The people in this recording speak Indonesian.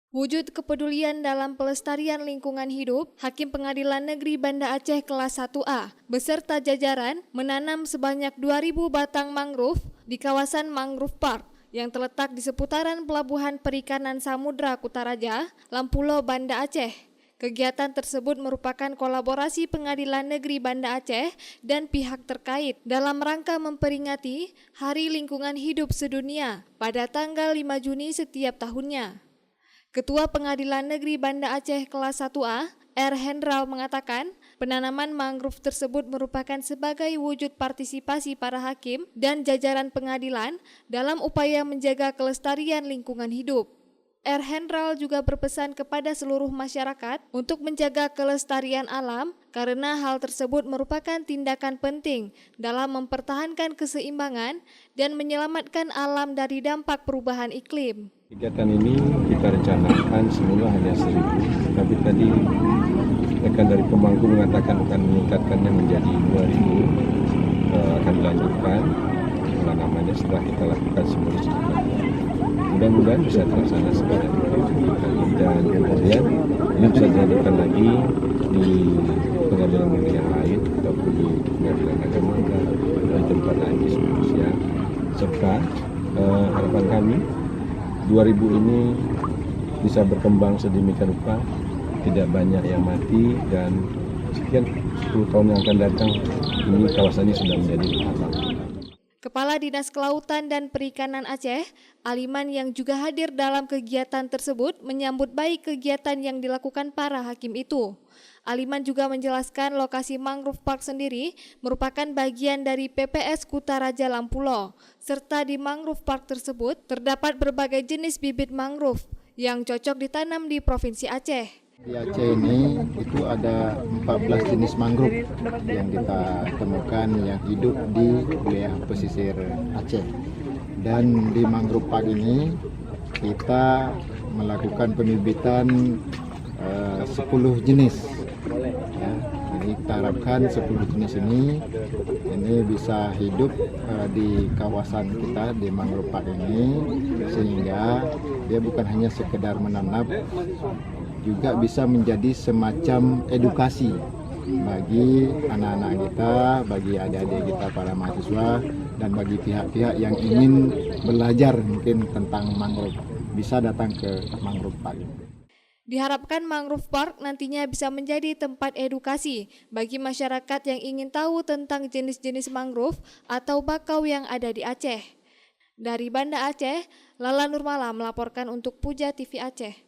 Wujud kepedulian dalam pelestarian lingkungan hidup, Hakim Pengadilan Negeri Banda Aceh kelas 1A beserta jajaran menanam sebanyak 2.000 batang mangrove di kawasan Mangrove Park yang terletak di seputaran Pelabuhan Perikanan Samudra Kutaraja, Lampulo, Banda Aceh. Kegiatan tersebut merupakan kolaborasi Pengadilan Negeri Banda Aceh dan pihak terkait dalam rangka memperingati Hari Lingkungan Hidup Sedunia pada tanggal 5 Juni setiap tahunnya. Ketua Pengadilan Negeri Banda Aceh kelas 1A, R. Hendral mengatakan, penanaman mangrove tersebut merupakan sebagai wujud partisipasi para hakim dan jajaran pengadilan dalam upaya menjaga kelestarian lingkungan hidup. R. Hendral juga berpesan kepada seluruh masyarakat untuk menjaga kelestarian alam karena hal tersebut merupakan tindakan penting dalam mempertahankan keseimbangan dan menyelamatkan alam dari dampak perubahan iklim. Kegiatan ini kita rencanakan semula hanya 1.000, tapi tadi rekan dari pemangku mengatakan akan meningkatkannya menjadi 2.000, akan dilanjutkan penanamannya setelah kita lakukan simulasi. Mudah-mudahan bisa terlaksana sebanyak itu, dan kemudian ini bisa dilanjutkan lagi di pengadilan negeri yang lain ataupun di pengadilan agama dan di tempat lain di Indonesia. Serta harapan kami 2.000 ini bisa berkembang sedemikian rupa, tidak banyak yang mati, dan sekian 10 tahun yang akan datang ini kawasannya sudah menjadi alam. Kepala Dinas Kelautan dan Perikanan Aceh, Aliman yang juga hadir dalam kegiatan tersebut menyambut baik kegiatan yang dilakukan para hakim itu. Aliman juga menjelaskan lokasi Mangrove Park sendiri merupakan bagian dari PPS Kutaraja Lampulo, serta di Mangrove Park tersebut terdapat berbagai jenis bibit mangrove yang cocok ditanam di Provinsi Aceh. Di Aceh ini itu ada 14 jenis mangrove yang kita temukan yang hidup di wilayah pesisir Aceh. Dan di Mangrove Park ini kita melakukan pembibitan 10 jenis. Ya, jadi kita harapkan 10 jenis ini bisa hidup di kawasan kita di Mangrove Park ini, sehingga dia bukan hanya sekedar menanam, juga bisa menjadi semacam edukasi bagi anak-anak kita, bagi adik-adik kita para mahasiswa, dan bagi pihak-pihak yang ingin belajar mungkin tentang mangrove, bisa datang ke Mangrove Park. Diharapkan Mangrove Park nantinya bisa menjadi tempat edukasi bagi masyarakat yang ingin tahu tentang jenis-jenis mangrove atau bakau yang ada di Aceh. Dari Banda Aceh, Lala Nurmala melaporkan untuk Puja TV Aceh.